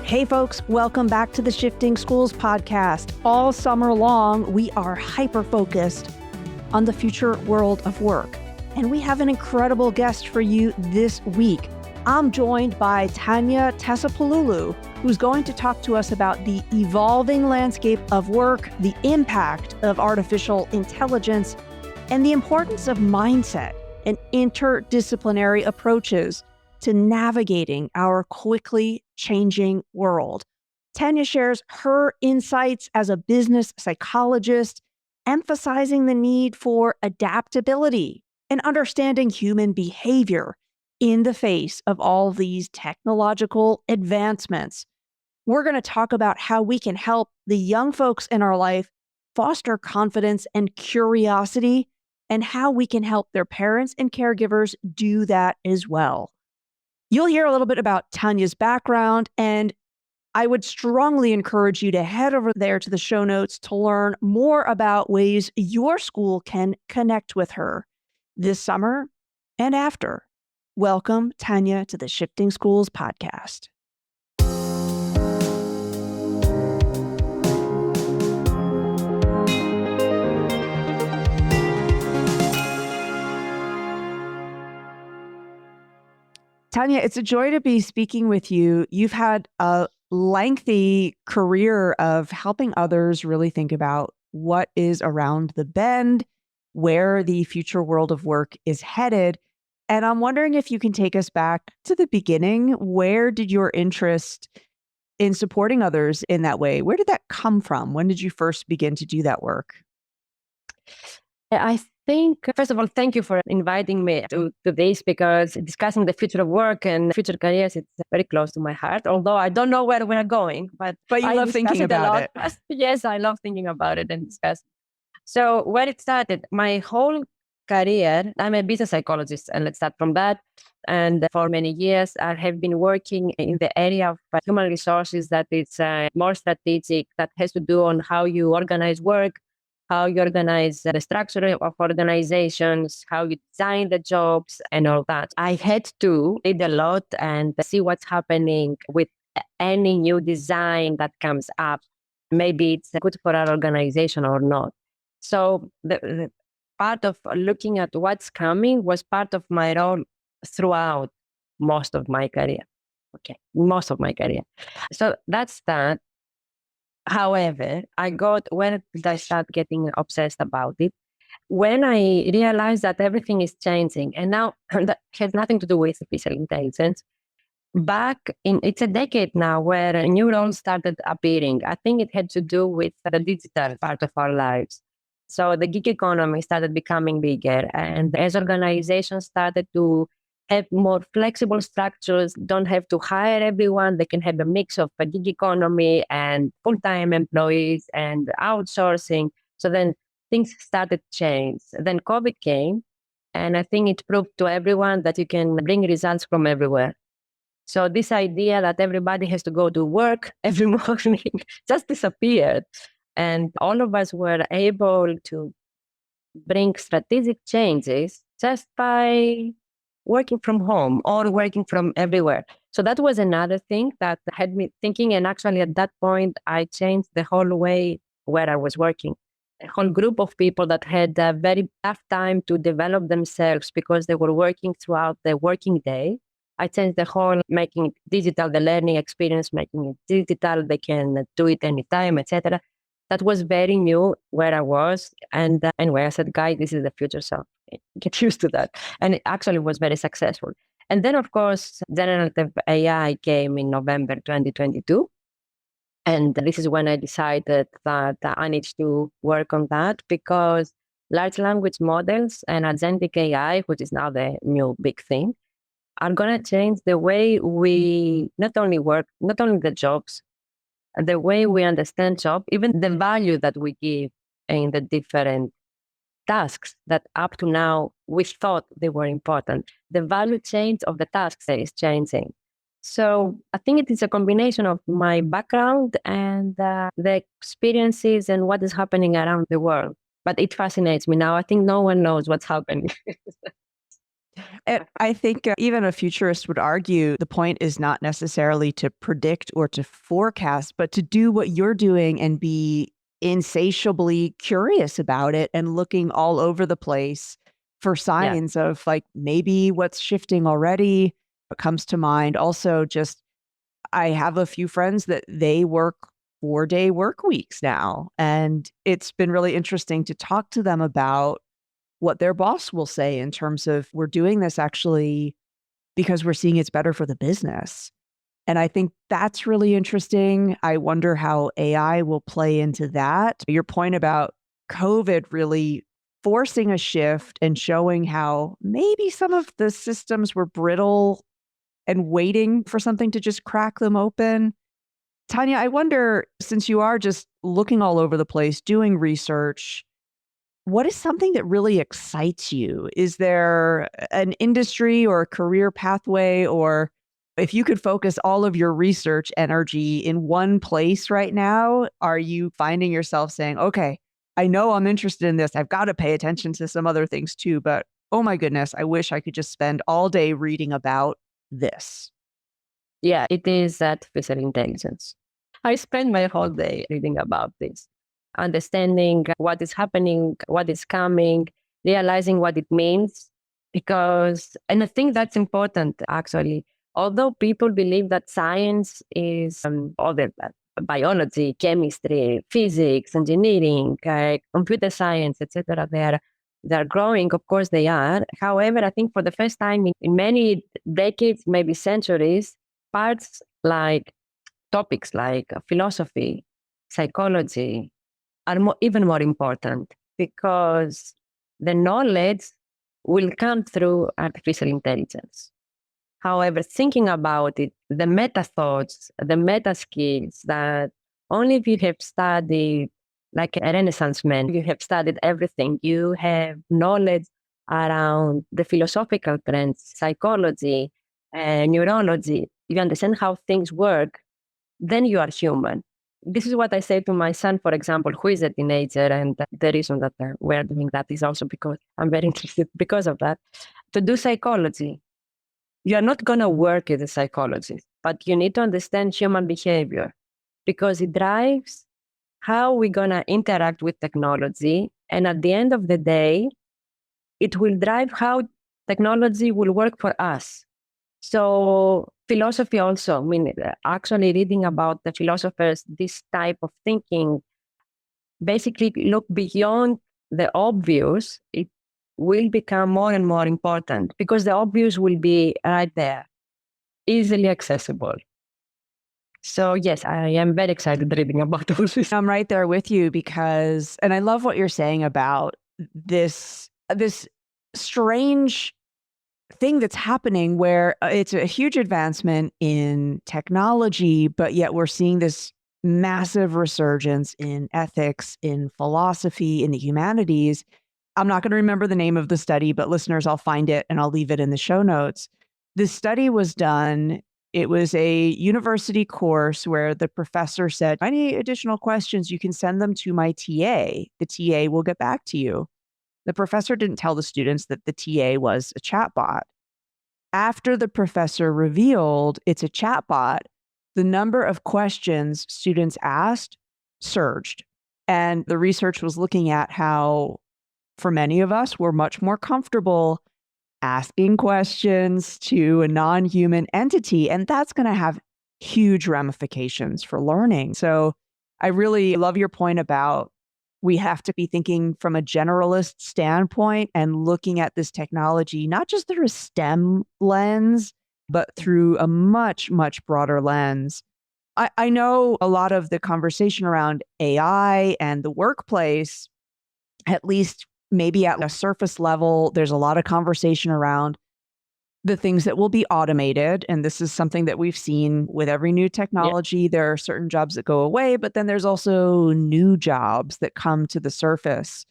Hey folks, welcome back to the Shifting Schools podcast. All summer long, we are hyper-focused on the future world of work. And we have an incredible guest for you this week. I'm joined by Tania Tasopoulou, who's going to talk to us about the evolving landscape of work, the impact of artificial intelligence, and the importance of mindset and interdisciplinary approaches to navigating our quickly changing world. Tania shares her insights as a business psychologist, emphasizing the need for adaptability and understanding human behavior in the face of all these technological advancements. We're going to talk about how we can help the young folks in our life foster confidence and curiosity, and how we can help their parents and caregivers do that as well. You'll hear a little bit about Tania's background, and I would strongly encourage you to head over there to the show notes to learn more about ways your school can connect with her this summer and after. Welcome, Tania, to the Shifting Schools podcast. Tania, it's a joy to be speaking with you. You've had a lengthy career of helping others really think about what is around the bend, where the future world of work is headed. And I'm wondering if you can take us back to the beginning. Where did your interest in supporting others in that way, where did that come from? When did you first begin to do that work? I think, first of all, thank you for inviting me to this, because discussing the future of work and future careers, it's very close to my heart, although I don't know where we're going. But you love thinking about it. Yes, I love thinking about it and discussing. So where it started, my whole career, I'm a business psychologist, and let's start from that. And for many years, I have been working in the area of human resources that is more strategic, that has to do on how you organize work, how you organize the structure of organizations, how you design the jobs and all that. I had to read a lot and see what's happening with any new design that comes up. Maybe it's good for our organization or not. So the part of looking at what's coming was part of my role throughout most of my career. Most of my career. So that's that. However, when did I start getting obsessed about it? When I realized that everything is changing, and now that has nothing to do with artificial intelligence. It's a decade now where new roles started appearing. I think it had to do with the digital part of our lives. So the gig economy started becoming bigger, and as organizations started to have more flexible structures, don't have to hire everyone. They can have a mix of a gig economy and full-time employees and outsourcing. So then things started to change. Then COVID came, and I think it proved to everyone that you can bring results from everywhere. So this idea that everybody has to go to work every morning just disappeared. And all of us were able to bring strategic changes just by working from home or working from everywhere. So that was another thing that had me thinking. And actually at that point, I changed the whole way where I was working. A whole group of people that had a very tough time to develop themselves because they were working throughout the working day. I changed the whole, making it digital, the learning experience, making it digital. They can do it anytime, etc. That was very new where I was. And anyway, I said, guys, this is the future. So get used to that. And it actually was very successful. And then, of course, Generative AI came in November 2022. And this is when I decided that I need to work on that, because large language models and agentic AI, which is now the new big thing, are going to change the way we not only work, not only the jobs, the way we understand job, even the value that we give in the different tasks that up to now we thought they were important. The value change of the tasks is changing. So I think it is a combination of my background and the experiences and what is happening around the world But it fascinates me now. I think no one knows what's happening. And I think even a futurist would argue the point is not necessarily to predict or to forecast, but to do what you're doing and be insatiably curious about it and looking all over the place for Yeah. signs of like maybe what's shifting already. What comes to mind also just I have a few friends that they work 4-day work weeks now. And it's been really interesting to talk to them about what their boss will say in terms of we're doing this actually because we're seeing it's better for the business. And I think that's really interesting. I wonder how AI will play into that. Your point about COVID really forcing a shift and showing how maybe some of the systems were brittle and waiting for something to just crack them open. Tania, I wonder, since you are just looking all over the place, doing research, what is something that really excites you? Is there an industry or a career pathway, or if you could focus all of your research energy in one place right now, are you finding yourself saying, okay, I know I'm interested in this. I've got to pay attention to some other things too, but oh my goodness, I wish I could just spend all day reading about this. Yeah, it is artificial intelligence. I spend my whole day reading about this, understanding what is happening, what is coming, realizing what it means. And I think that's important actually. Although people believe that science is other biology, chemistry, physics, engineering, computer science, etc., they're growing. Of course, they are. However, I think for the first time in many decades, maybe centuries, parts like topics like philosophy, psychology are even more important because the knowledge will come through artificial intelligence. However, thinking about it, the meta thoughts, the meta skills that only if you have studied like a Renaissance man, you have studied everything, you have knowledge around the philosophical trends, psychology, and neurology, you understand how things work, then you are human. This is what I say to my son, for example, who is a teenager. And the reason that we're doing that is also because I'm very interested because of that, to do psychology. You're not going to work as a psychologist, but you need to understand human behavior because it drives how we're going to interact with technology. And at the end of the day, it will drive how technology will work for us. So philosophy also, I mean, actually reading about the philosophers, this type of thinking, basically look beyond the obvious. It will become more and more important because the obvious will be right there, easily accessible. So yes, I am very excited reading about all this. I'm right there with you because, and I love what you're saying about this strange thing that's happening where it's a huge advancement in technology, but yet we're seeing this massive resurgence in ethics, in philosophy, in the humanities. I'm not going to remember the name of the study, but listeners, I'll find it and I'll leave it in the show notes. This study was done. It was a university course where the professor said, any additional questions, you can send them to my TA. The TA will get back to you. The professor didn't tell the students that the TA was a chatbot. After the professor revealed it's a chatbot, the number of questions students asked surged. And the research was looking at how, for many of us, we're much more comfortable asking questions to a non-human entity, and that's going to have huge ramifications for learning. So I really love your point about we have to be thinking from a generalist standpoint and looking at this technology, not just through a STEM lens, but through a much, much broader lens. I know a lot of the conversation around AI and the workplace, at least maybe at a surface level, there's a lot of conversation around the things that will be automated. And this is something that we've seen with every new technology. Yeah. There are certain jobs that go away, but then there's also new jobs that come to the surface.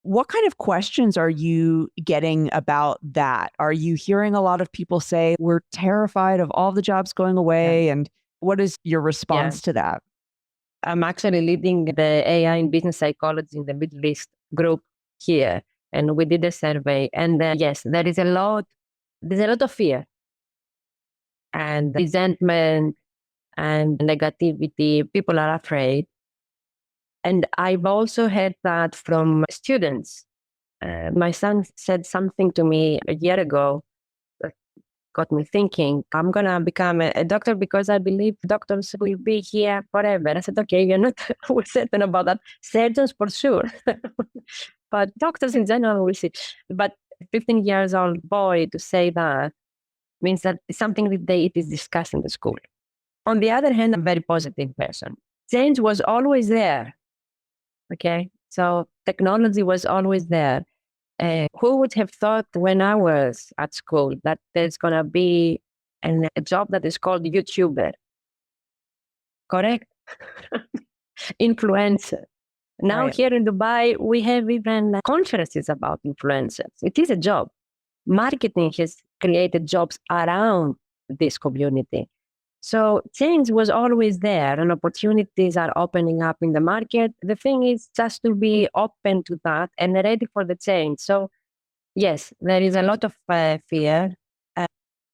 What kind of questions are you getting about that? Are you hearing a lot of people say, we're terrified of all the jobs going away? Yeah. And what is your response to that? I'm actually leading the AI in business psychology in the Middle East. group here, and we did a survey. And yes, there's a lot of fear and resentment and negativity. People are afraid. And I've also heard that from students. My son said something to me a year ago that got me thinking, I'm going to become a doctor because I believe doctors will be here forever. I said, okay, you're not certain about that. Surgeons for sure. But doctors in general, we'll see. But 15 years old boy to say that means that it's something that it is discussed in the school. On the other hand, I'm a very positive person. Change was always there. Okay. So technology was always there. Who would have thought when I was at school that there's going to be a job that is called YouTuber? Correct? Influencer. Now Right. here in Dubai, we have even conferences about influencers. It is a job. Marketing has created jobs around this community. So change was always there and opportunities are opening up in the market. The thing is just to be open to that and ready for the change. So yes, there is a lot of fear.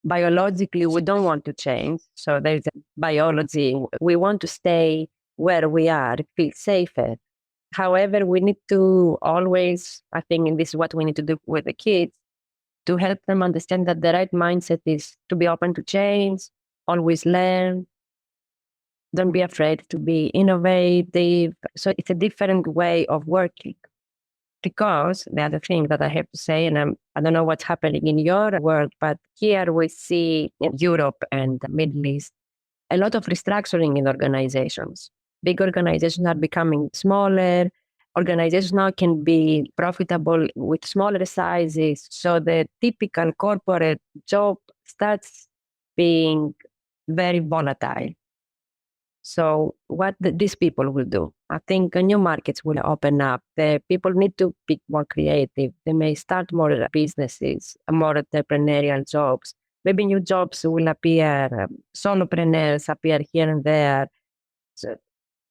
Biologically, we don't want to change. So there's a biology. We want to stay where we are, feel safer. However, we need to always, I think, and this is what we need to do with the kids, to help them understand that the right mindset is to be open to change, always learn, don't be afraid to be innovative. So it's a different way of working. Because the other thing that I have to say, and I don't know what's happening in your world, but here we see in Europe and the Middle East a lot of restructuring in organizations. Big organizations are becoming smaller. Organizations now can be profitable with smaller sizes. So the typical corporate job starts being very volatile. So what these people will do, I think new markets will open up. The people need to be more creative. They may start more businesses, more entrepreneurial jobs. Maybe new jobs will appear, solopreneurs appear here and there. So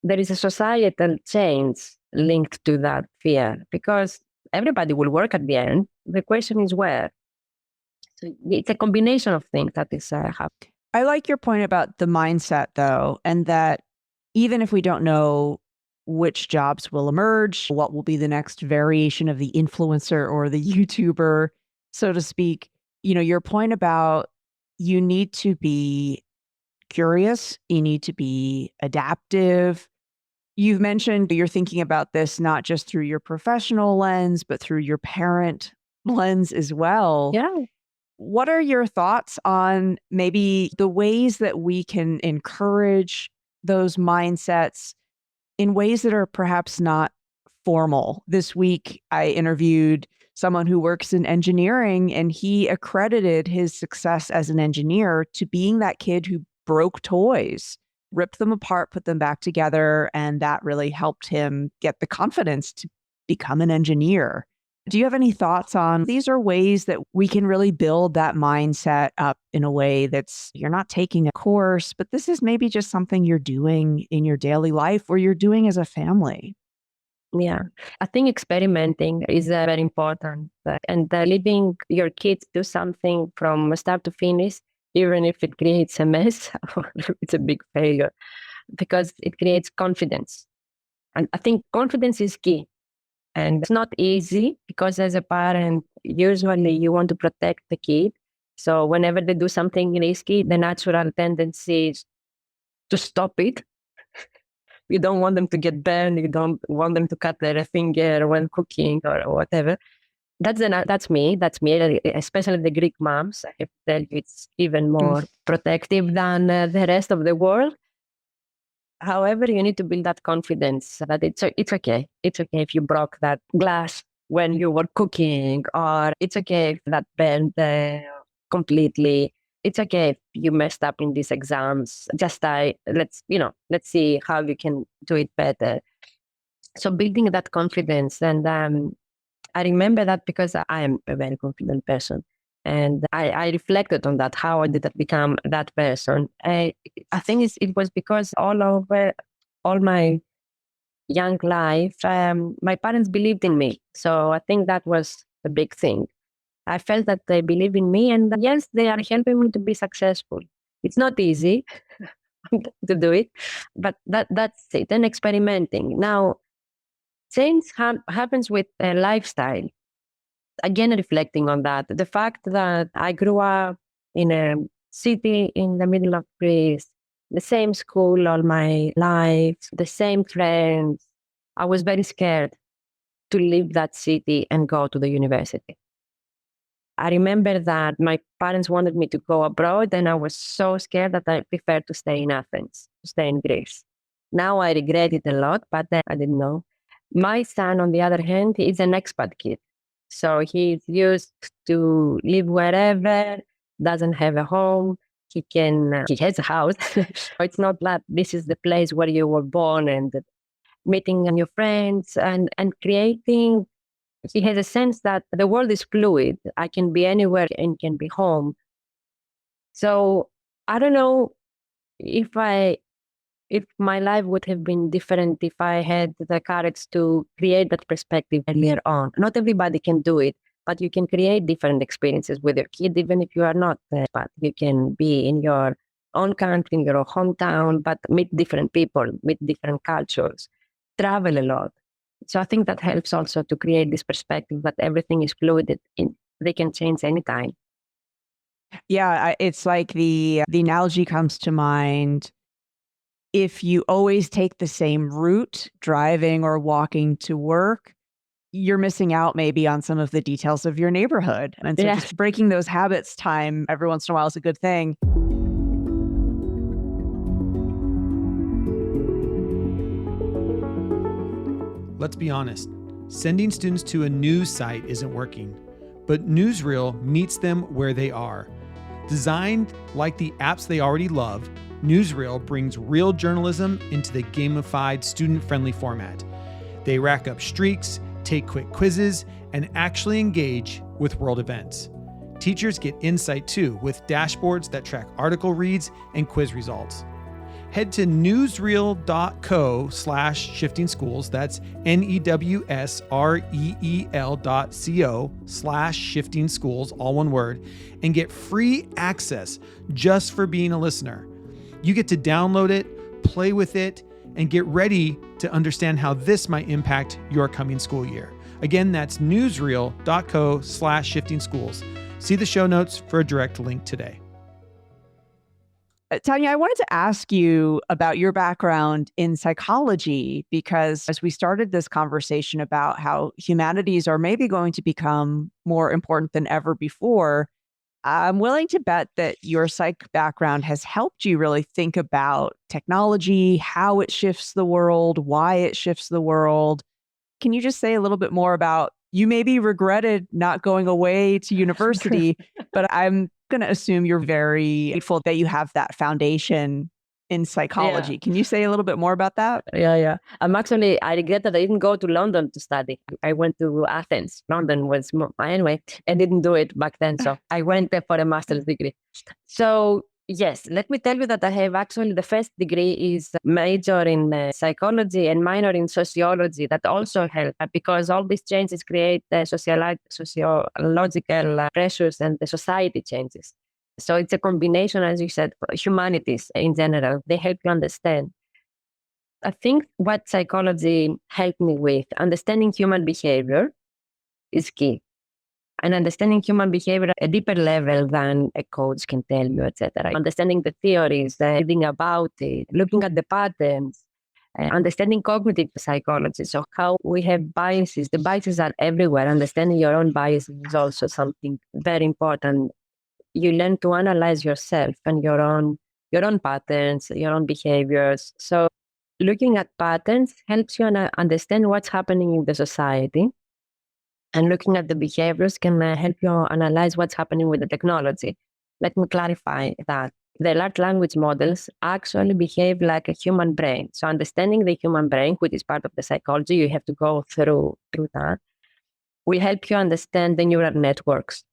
there is a societal change linked to that fear because everybody will work at the end. The question is where. So it's a combination of things that is happening. I like your point about the mindset, though, and that even if we don't know which jobs will emerge, what will be the next variation of the influencer or the YouTuber, so to speak, your point about you need to be curious, you need to be adaptive. You've mentioned you're thinking about this not just through your professional lens, but through your parent lens as well. Yeah. What are your thoughts on maybe the ways that we can encourage those mindsets in ways that are perhaps not formal? This week, I interviewed someone who works in engineering, and he accredited his success as an engineer to being that kid who broke toys, ripped them apart, put them back together, and that really helped him get the confidence to become an engineer. Do you have any thoughts on these are ways that we can really build that mindset up in a way that's you're not taking a course, but this is maybe just something you're doing in your daily life or you're doing as a family? Yeah, I think experimenting is very important and leaving your kids do something from start to finish, even if it creates a mess or it's a big failure, because it creates confidence. And I think confidence is key. And it's not easy because as a parent, usually you want to protect the kid. So whenever they do something risky, the natural tendency is to stop it. You don't want them to get burned. You don't want them to cut their finger when cooking or whatever. That's me. That's me. Especially the Greek moms. I have to tell you, it's even Mm. more protective than the rest of the world. However, you need to build that confidence that it's okay. It's okay if you broke that glass when you were cooking, or it's okay if that burned completely. It's okay if you messed up in these exams. Let's see how you can do it better. So building that confidence, and I remember that because I am a very confident person. And I reflected on that, how I did that become that person. I think it was because all my young life, my parents believed in me. So I think that was a big thing. I felt that they believe in me, and yes, they are helping me to be successful. It's not easy to do it, but that's it. And experimenting. Now, change happens with a lifestyle. Again, reflecting on that, the fact that I grew up in a city in the middle of Greece, the same school all my life, the same friends, I was very scared to leave that city and go to the university. I remember that my parents wanted me to go abroad, and I was so scared that I preferred to stay in Athens, to stay in Greece. Now I regret it a lot, but then I didn't know. My son, on the other hand, is an expat kid. So he's used to live wherever, doesn't have a home. He has a house. It's not that this is the place where you were born and meeting new friends and creating. He has a sense that the world is fluid. I can be anywhere and can be home. So I don't know if if my life would have been different if I had the courage to create that perspective earlier on. Not everybody can do it, but you can create different experiences with your kid, even if you are not there. But you can be in your own country, in your hometown, but meet different people, meet different cultures, travel a lot. So I think that helps also to create this perspective that everything is fluid. They can change anytime. Yeah, it's like the analogy comes to mind. If you always take the same route, driving or walking to work, you're missing out maybe on some of the details of your neighborhood. And so Yeah. just breaking those habits time every once in a while is a good thing. Let's be honest, sending students to a news site isn't working, but Newsreel meets them where they are. Designed like the apps they already love, Newsreel brings real journalism into the gamified, student-friendly format. They rack up streaks, take quick quizzes, and actually engage with world events. Teachers get insight too, with dashboards that track article reads and quiz results. Head to newsreel.co/shifting schools. That's NEWSREEL.co/shifting schools, all one word, and get free access just for being a listener. You get to download it, play with it, and get ready to understand how this might impact your coming school year. Again, that's newsreel.co/shifting schools. See the show notes for a direct link today. Tania, I wanted to ask you about your background in psychology, because as we started this conversation about how humanities are maybe going to become more important than ever before, I'm willing to bet that your psych background has helped you really think about technology, how it shifts the world, why it shifts the world. Can you just say a little bit more about, you maybe regretted not going away to university, but I'm going to assume you're very grateful that you have that foundation in psychology. Yeah. Can you say a little bit more about that? Yeah. I regret that I didn't go to London to study. I went to Athens. London was anyway, I didn't do it back then. So I went there for a master's degree. So yes, let me tell you that I have actually the first degree is major in psychology and minor in sociology. That also helped because all these changes create sociological pressures and the society changes. So it's a combination, as you said, humanities in general. They help you understand. I think what psychology helped me with, understanding human behavior is key. And understanding human behavior at a deeper level than a coach can tell you, etc. Understanding the theories, reading about it, looking at the patterns, understanding cognitive psychology. So how we have biases. The biases are everywhere. Understanding your own biases is also something very important. You learn to analyze yourself and your own patterns, your own behaviors. So looking at patterns helps you understand what's happening in the society. And looking at the behaviors can help you analyze what's happening with the technology. Let me clarify that. The large language models actually behave like a human brain. So understanding the human brain, which is part of the psychology, you have to go through that, will help you understand the neural networks,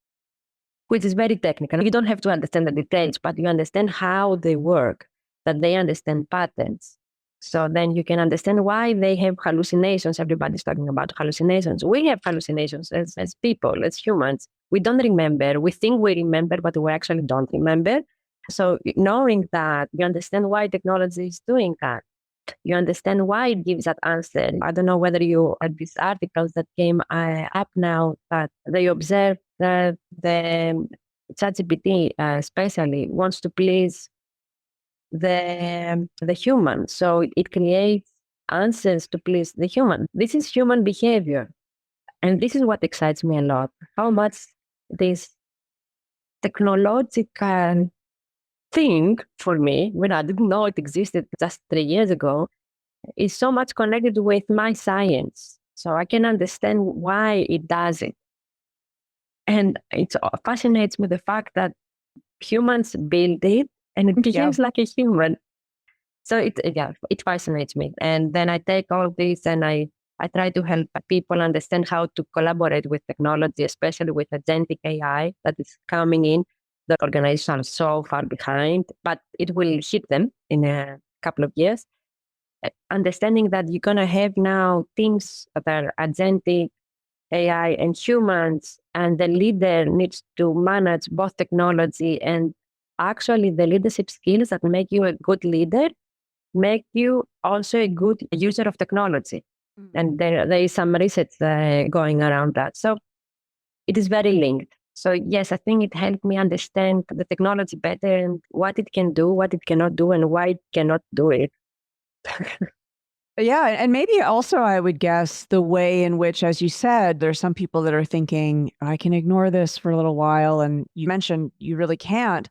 which is very technical. You don't have to understand the details, but you understand how they work, that they understand patterns. So then you can understand why they have hallucinations. Everybody's talking about hallucinations. We have hallucinations as people, as humans. We don't remember. We think we remember, but we actually don't remember. So knowing that, you understand why technology is doing that. You understand why it gives that answer. I don't know whether you read these articles that came up now, that they observed that the ChatGPT especially wants to please the human. So it creates answers to please the human. This is human behavior. And this is what excites me a lot. How much this technological thing for me, when I didn't know it existed just 3 years ago, is so much connected with my science. So I can understand why it does it. And it fascinates me the fact that humans build it and it behaves like a human. So it fascinates me. And then I take all this and I try to help people understand how to collaborate with technology, especially with agentic AI that is coming in. The organizations are so far behind, but it will hit them in a couple of years. Understanding that you're going to have now teams that are agentic AI and humans, and the leader needs to manage both technology and actually the leadership skills that make you a good leader, make you also a good user of technology. Mm-hmm. And there is some research going around that. So it is very linked. So yes, I think it helped me understand the technology better and what it can do, what it cannot do, and why it cannot do it. Yeah. And maybe also I would guess the way in which, as you said, there's some people that are thinking, I can ignore this for a little while. And you mentioned you really can't.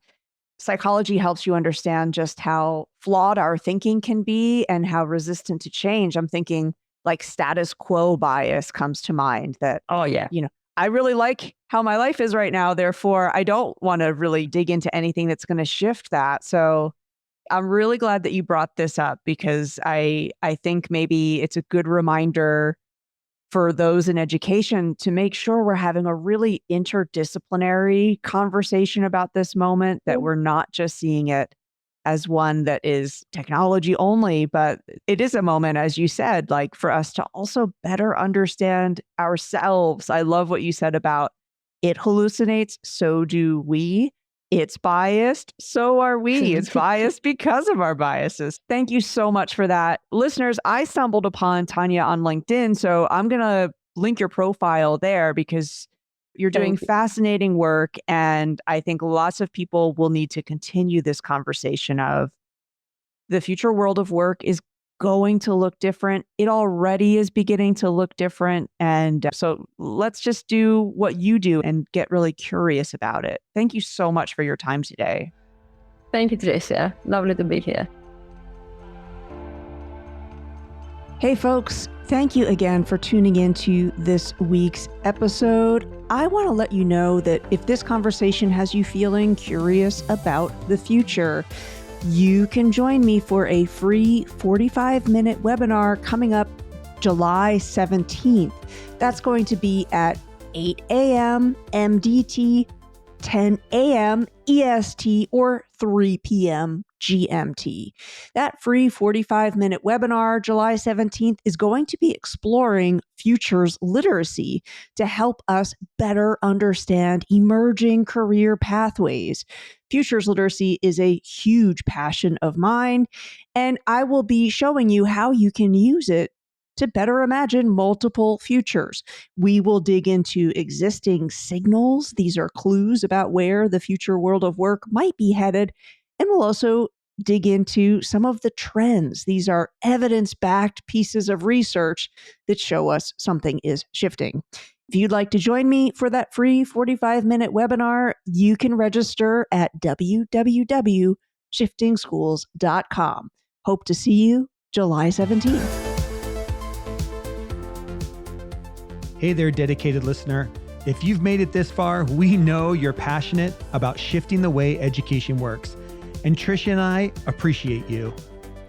Psychology helps you understand just how flawed our thinking can be and how resistant to change. I'm thinking like status quo bias comes to mind that, I really like how my life is right now. Therefore, I don't want to really dig into anything that's going to shift that. So I'm really glad that you brought this up because I think maybe it's a good reminder for those in education to make sure we're having a really interdisciplinary conversation about this moment, that we're not just seeing it as one that is technology only, but it is a moment, as you said, like for us to also better understand ourselves. I love what you said about it hallucinates, so do we. It's biased, so are we. It's biased because of our biases. Thank you so much for that. Listeners, I stumbled upon Tania on LinkedIn, so I'm going to link your profile there because you're doing fascinating work. And I think lots of people will need to continue this conversation of the future world of work is going to look different. It already is beginning to look different. And so let's just do what you do and get really curious about it. Thank you so much for your time today. Thank you, Tricia. Lovely to be here. Hey, folks. Thank you again for tuning into this week's episode. I want to let you know that if this conversation has you feeling curious about the future, you can join me for a free 45-minute webinar coming up July 17th. That's going to be at 8 a.m. MDT, 10 a.m. EST, or 3 p.m. GMT. That free 45-minute webinar, July 17th, is going to be exploring futures literacy to help us better understand emerging career pathways. Futures literacy is a huge passion of mine, and I will be showing you how you can use it to better imagine multiple futures. We will dig into existing signals. These are clues about where the future world of work might be headed. And we'll also dig into some of the trends. These are evidence-backed pieces of research that show us something is shifting. If you'd like to join me for that free 45-minute webinar, you can register at www.shiftingschools.com. Hope to see you July 17th. Hey there, dedicated listener. If you've made it this far, we know you're passionate about shifting the way education works. And Tricia and I appreciate you.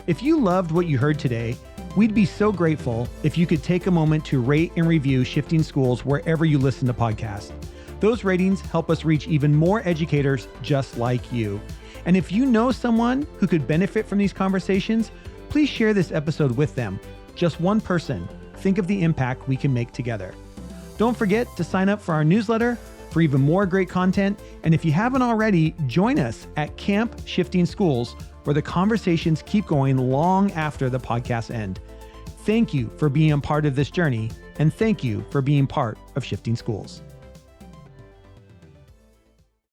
If you loved what you heard today, we'd be so grateful if you could take a moment to rate and review Shifting Schools wherever you listen to podcasts. Those ratings help us reach even more educators just like you. And if you know someone who could benefit from these conversations, please share this episode with them. Just one person. Think of the impact we can make together. Don't forget to sign up for our newsletter for even more great content. And if you haven't already, join us at Camp Shifting Schools, where the conversations keep going long after the podcasts end. Thank you for being a part of this journey, and thank you for being part of Shifting Schools.